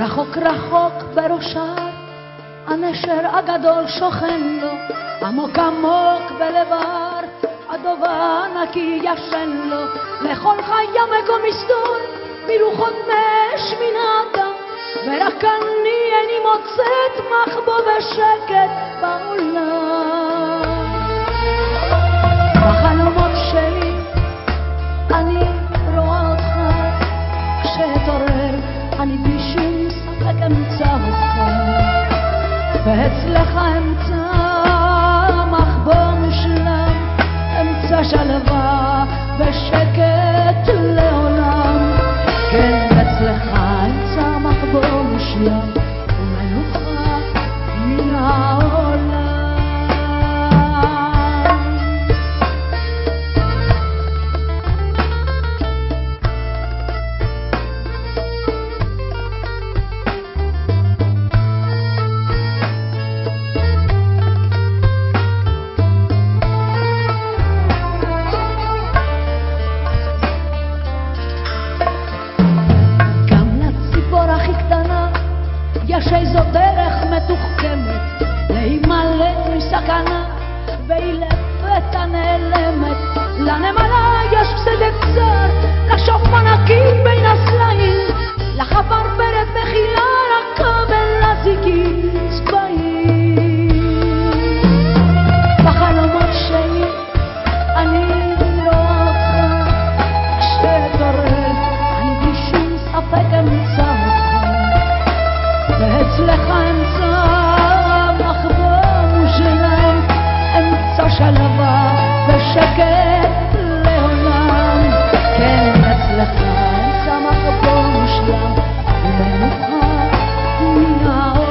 רחוק רחוק בראשה הנשר הגדול שוכן לו, עמוק עמוק בלבר הדובה נקי ישן לו. לכל חיה מקום מסתור מרוחות נש מן האדם, ורק אני איני מוצאת מחבוא ושקט בעולם. בחלומות שלי אני רואה אותך, כשאתעורר אני בלי שום ספק אמצא אותך, ואצלך אמצא מחבוא מושלם, אמצא שלווה ושקט לעולם. כן, אצלך אמצא מחבוא מושלם ומנוחה מן העולם. יש איזו דרך מתוחכמת להימלט מסכנה, והיא לפתע נעלמת. לנמלה יש שדה קצר, לשופן נקי בין הסלעים, לחברברת מחילה רכה ולזיקי צבעים. בחלומות שלי אני רואה אותך, כשאתעורר אני בלי שום ספק אמצא אותך, ואצלך אמצא מחבוא מושלם, אמצא שלווה ושקט לעולם. כן, אצלך אמצא מחבוא מושלם ומנוחה מן העולם.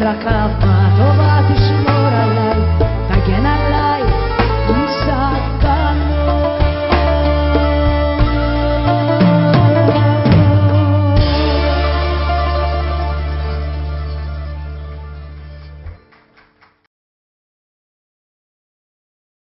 רק אהבה טובה תשמע